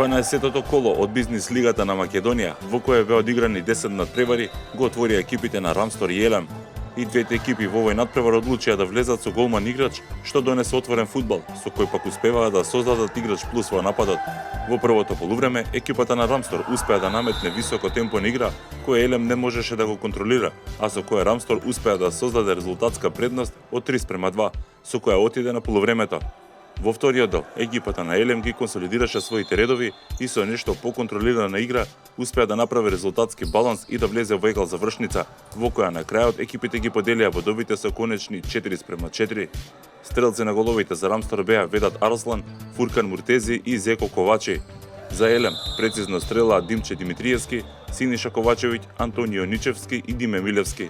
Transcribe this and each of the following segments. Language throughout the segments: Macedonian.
12-тото коло од бизнис лигата на Македонија, во која беа одиграни 10 надпревари, го отвори екипите на Рамстор и Елем. И двете екипи во овој надпревар одлучија да влезат со голман играч, што донесе отворен фудбал, со кој пак успеваа да создадат играч плюс во нападот. Во првото полувреме, екипата на Рамстор успеа да наметне високо темпо на игра, кој Елем не можеше да го контролира, а со која Рамстор успеа да создаде резултатска предност од 3:2, со која отиде на полувремето. Во вториот дел, екипата на Елем ги консолидираше своите редови и со нешто поконтролирана игра успеа да направи резултатски баланс и да влезе во егал завршница, во која на крајот екипите ги поделија бодовите со конечни 4:4. Стрелци на головите за Рамстор беа Ведат Арслан, Фуркан Муртези и Зеко Ковачи. За Елем прецизно стрелаа Димче Димитриевски, Синиша Ковачевиќ, Антонио Ничевски и Диме Милевски.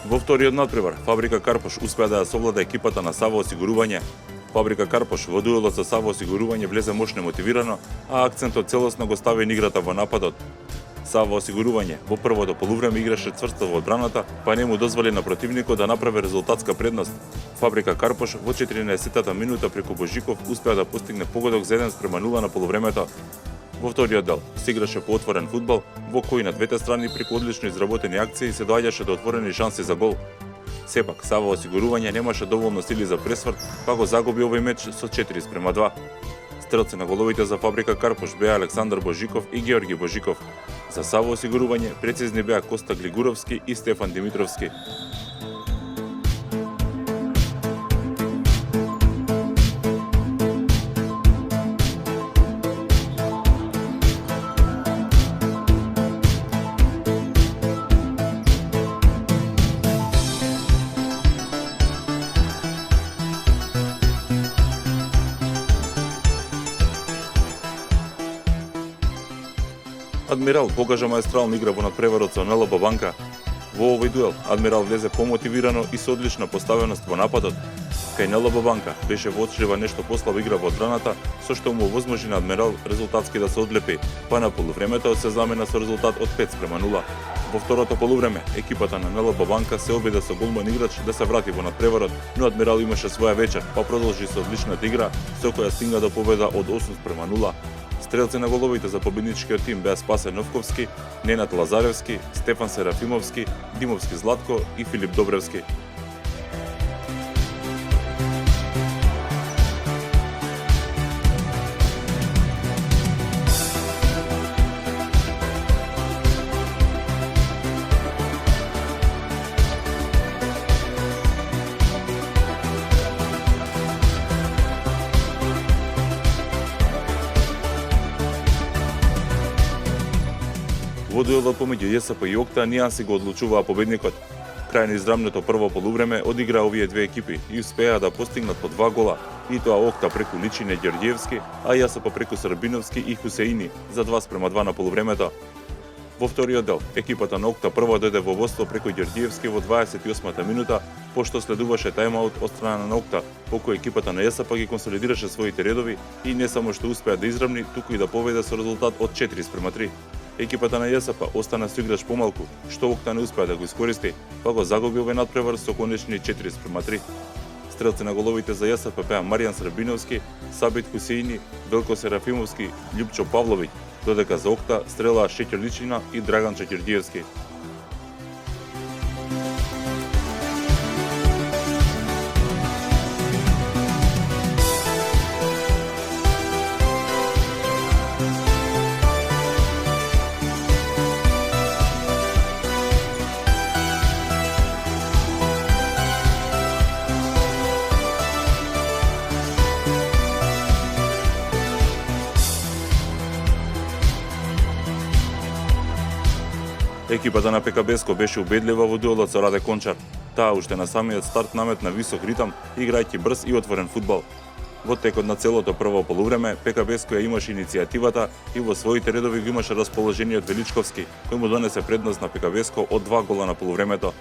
Во вториот надпревар, Фабрика Карпош успеа да ја совлада екипата на Сава Осигурување. Фабрика Карпош во дуелот со Сава Осигурување влезе мощно мотивирано, а акцентот целосно го стави на играта во нападот. Сава Осигурување во првото полувреме играше цврсто во одбраната, па не му дозволи на противникот да направи резултатска предност. Фабрика Карпош во 14-та минута преку Божиков успеа да постигне погодок за 1:0 на полувремето. Во вториот дел се играше по отворен фудбал, во кој на двете страни преку одлично изработени акции се доаѓаше до отворени шанси за гол. Сепак, Сава Осигурување немаше доволно сили за пресврт, па го загуби овој меч со 4:2. Стрелци на головите за Фабрика Карпош беа Александар Божиков и Георги Божиков. За Сава Осигурување прецизни беа Коста Глигуровски и Стефан Димитровски. Адмирал покажа маестрална игра во надпреварот со НЛБ Банка. Во овој дуел Адмирал влезе помотивирано и со одлична поставеност во нападот. Кај НЛБ Банка беше воочлива нешто послаба игра во одбраната, со што му овозможи на Адмирал резултатски да се одлепи, па на полувремето се замена со резултат од 5:0. Во второто полувреме екипата на НЛБ Банка се обиде со голман играч да се врати во надпреварот, но Адмирал имаше своја вечер, па продолжи со одличната игра, со која стигна до победа од 8:0. Стрелци на головите за победничкиот тим беа Спасе Новковски, Ненад Лазаревски, Стефан Серафимовски, Димовски Златко и Филип Добревски. Во дуелот помеѓу ЈСП и Окта нијанси го одлучуваа победникот. Крај на израмното прво полувреме одигра овие две екипи и успеа да постигнат по 2 гола, и тоа Окта преку Личине Ѓорѓиевски, а ЈСП преку Србиновски и Хусеини за 2:2 на полувремето. Во вториот дел, екипата на Окта прво дојде во водство преку Ѓорѓиевски во 28-та минута, пошто следуваше тајмаут од страна на Окта, по кој екипата на ЈСП ги консолидираше своите редови и не само што успеа да изравни, туку и да победе со резултат од 4:3. Екипата на ЈСП остана со играч помалку, што Окта не успеа да го искористи, па го загуби овој надпревар со конечни 4:3. Стрелци на головите за ЈСП беа Маријан Србиновски, Сабит Хусеини, Велко Серафимовски, Љупчо Павловиќ, додека за Окта стрелаа Шеќо Личина и Драган Ѓорѓиевски. Екипата на ПКБСКО беше убедлива во дуелот со Раде Кончар. Таа уште на самиот старт наметна висок ритам, играјќи брз и отворен фудбал. Во текот на целото прво полувреме, ПКБ-ско ја имаше иницијативата и во своите редови го имаше расположениот Величковски, кој му донесе предност на ПКБ-ско од 2 гола на полувремето.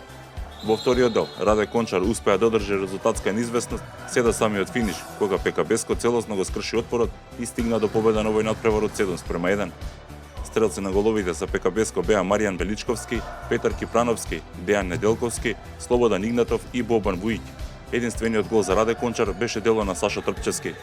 Во вториот дел, Раде Кончар успеа да одржи резултатска неизвестност се до самиот финиш, кога ПКБ-ско целосно го скрши отпорот и стигна до победа на овој надпревар од 7:1. Стрелци на головите за ПКБ-ско беа Маријан Величковски, Петар Кипрановски, Дејан Неделковски, Слободан Игнатов и Бобан Вујќ. Единствениот гол за Раде Кончар беше дело на Сашо Трпчевски.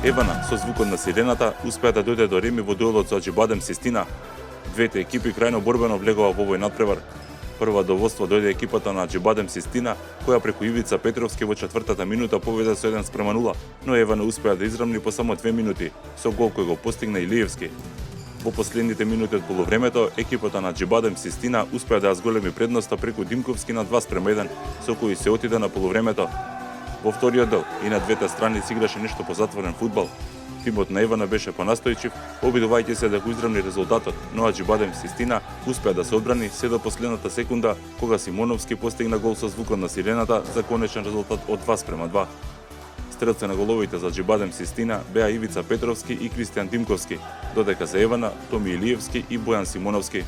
Евана, со звукот на сирената, успеа да дојде до реми во дуелот со Аџибадем Систина. Двете екипи крајно борбено влегува во овој надпревар. Прва до водство дојде екипата на Аџибадем Систина, која преку Ивица Петровски во четвртата минута победа со 1:0, но Евана успеа да израмни по само 2 минути, со гол кој го постигна Илиевски. Во последните минути од полувремето, екипата на Аџибадем Систина успеа да ја зголеми предноста преку Димковски на 2:1, со кој се отиде на полувремето. Во вториот дел и на двете страни се играше нешто позатворен фудбал. Тимот на Евана беше понастојчив, обидувајќи се да го израмни резултатот, но Аџибадем Систина успеа да се одбрани се до последната секунда, кога Симоновски постигна гол со звукот на сирената за конечен резултат од 2:2. Стрелци на головите за Аџибадем Систина беа Ивица Петровски и Кристијан Димковски, додека за Евана Томи Илиевски и Бојан Симоновски.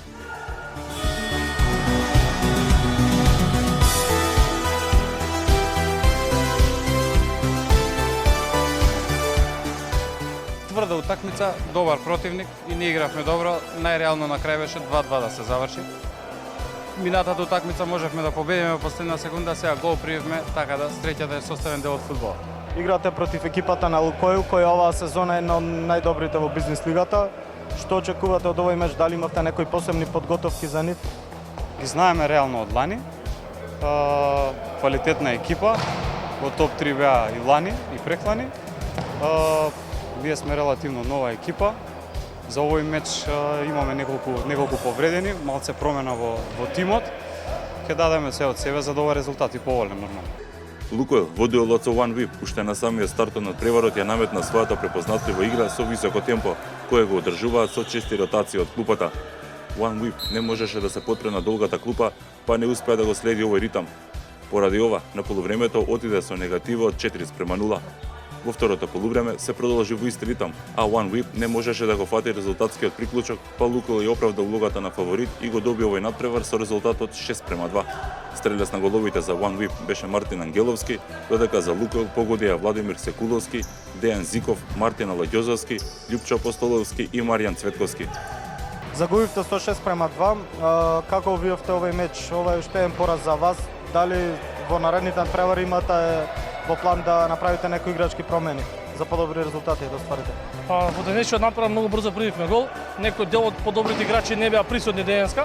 Тврда утакмица, добар противник и ние игравме добро. Најреално на крај беше 2:2 да се заврши. Минатата утакмица можевме да победиме во последна секунда, сега гол приевме, така да среќата е составен дел од фудбал. Играте против екипата на Лукоил, која оваа сезона е една од најдобрите во бизнис лигата. Што очекувате од овој меч? Дали имавте некои посебни подготовки за нив? Ги знаеме реално од лани. Квалитетна екипа, во топ 3 беа и лани и преклани. Ние сме релативно нова екипа. За овој меч имаме неколку повредени, малце промена во тимот. Ќе дадеме се од себе за да ова резултат и поволен нормално. Лукоил во дуелот со OneWeb уште на самиот старт на преварот ја наметна својата препознатлива игра со високо темпо, кое го одржуваат со чести ротации од клупата. OneWeb не можеше да се потпре на долгата клупа, па не успеа да го следи овој ритам. Поради ова, на полувремето отиде со негатива од 4:0. Во второто полувреме се продолжи во ист ритам, а OneWeb не можеше да го фати резултатскиот приклучок, па Лукоил ја оправда улогата на фаворит и го доби овој надпревар со резултатот 6:2. Стрелец на головите за OneWeb беше Мартин Ангеловски, додека за Лукоил погодија Владимир Секуловски, Дејан Зиков, Мартин Алагјозовски, Љупчо Апостоловски и Маријан Цветковски. Загубивте со 6:2. Како обвивте овој меч? Ова е уште еден пораз за вас. Дали во наредните надпревари имате во план да направите некои играчки промени за подобри резултати да остварите? Во денешниот надпревар многу брзо примивме гол. Некој дел од подобрите играчи не беа присутни денеска.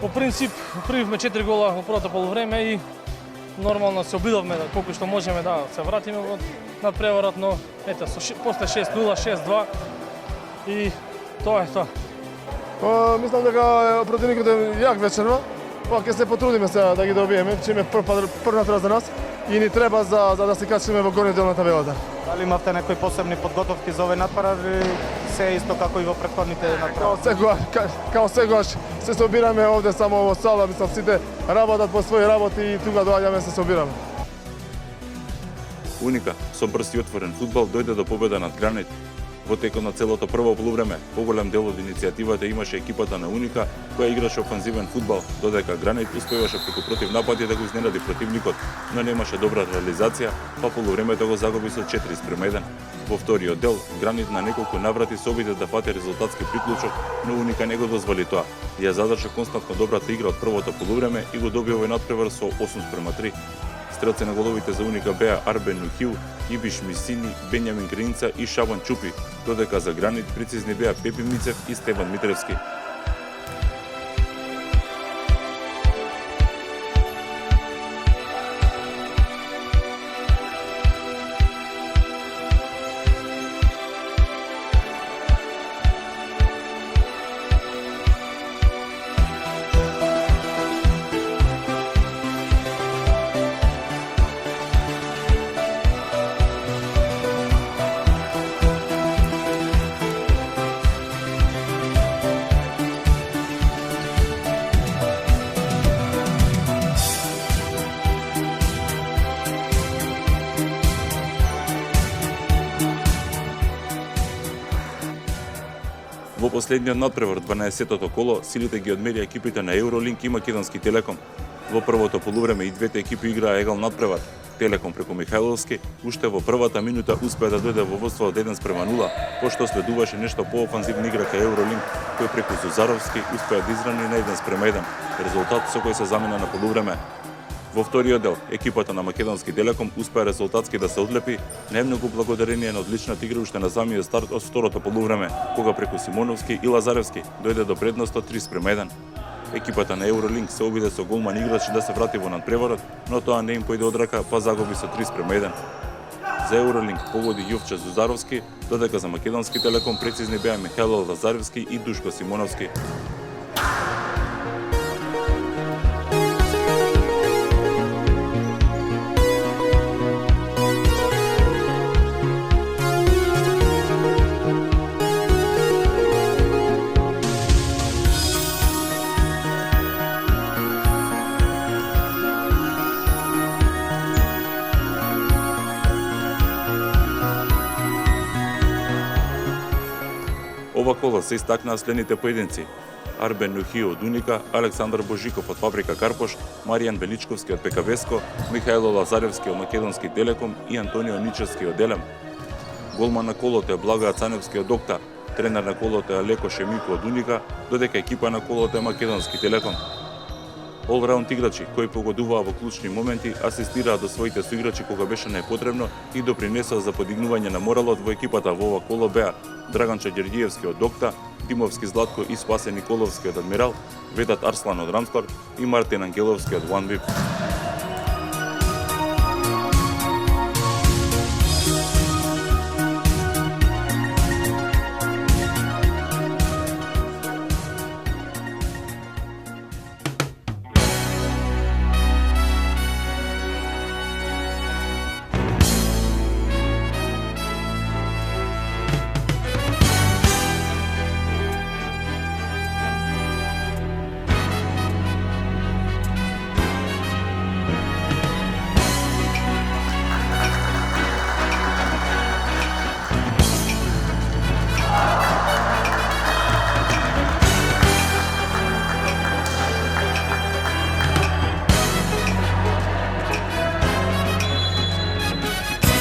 По принцип примивме 4 гола во првото полувреме и нормално се обидовме да колку што можеме да се вратиме во надпреварот, но ете после 6:0, 6:2 и тоа е тоа. Мислам дека противникот е јак вечерно. Па ќе се потрудиме сега да ги добиеме, че е прв надпревар за нас и ни треба за да се качиме во горниот дел на табелата. Дали имавте некои посебни подготовки за овој надпревар или се исто како и во претходните надпревари? Као сегаш се собираме овде само во сала, мислам сите работат по своји работи и тука доаѓаме се собираме. Уника со брз и отворен фудбал дојде до победа над Гранит. Во текот на целото прво полувреме, поголем дел од иницијативата имаше екипата на Уника, која играше офанзивен фудбал, додека Гранит успеваше преку против напади да го изненади противникот, но немаше добра реализација, па полувремето го загуби со 4:1. Во вториот дел, Гранит на неколку наврати се обиде да фати резултатски приклучок, но Уника не го дозволи тоа. Ја задржа константно добрата игра од првото полувреме и го доби овој надпревар со 8:3. Стрелци на головите за Уника беа Арбен Нухил, Ибиш Мисини, Бенјамин Гринца и Шабан Чупи, додека за Гранит прецизни беа Пепи Мицев и Стеван Митревски. Во последниот надпревар 12-тото коло, силите ги одмери екипите на Евролинк и Македонски Телеком. Во првото полувреме и двете екипи играа егал надпревар. Телеком преку Михајловски уште во првата минута успеа да дојде во водство од 1:0, пошто следуваше нешто поофанзивна игра кај Евролинк, кој преку Зузаровски успеа да израни на 1:1, резултат со кој се замина на полувреме. Во вториот дел, екипата на Македонски Телеком успеа резултатски да се одлепи, најмногу благодарение на одличната игра уште на самиот старт од второто полувреме, кога преку Симоновски и Лазаревски дојде до предност од 3:1. Екипата на Евролинк се обиде со голман играч да се врати во надпреварот, но тоа не им појде од рака, па загуби со 3:1. За Евролинк погоди Јовче Зузаровски, додека за Македонски Телеком прецизни беа Михајло Лазаревски и Душко Симоновски. Ова кола се истакнаа следните поединци: Арбен Нухио од Уника, Александар Божиков од Фабрика Карпош, Маријан Величковски од ПКВСКО, Михајло Лазаревски од Македонски Телеком и Антонио Ничевски од Елем. Голман на колото е Блага Цаневски од Окта, тренер на колото е Леко Шемико од Уника, додека екипа на колото е Македонски Телеком. All-round играчи кои погодуваа во клучни моменти, асистираа до своите соиграчи кога беше најпотребно и допринесоа за подигнување на моралот во екипата во ова коло беа Драганча Ѓерѓиевски од Окта, Тимовски Златко и Спасе Николовски од Адмирал, Ведат Арслан од Рамстор и Мартин Ангеловски од OneWeb.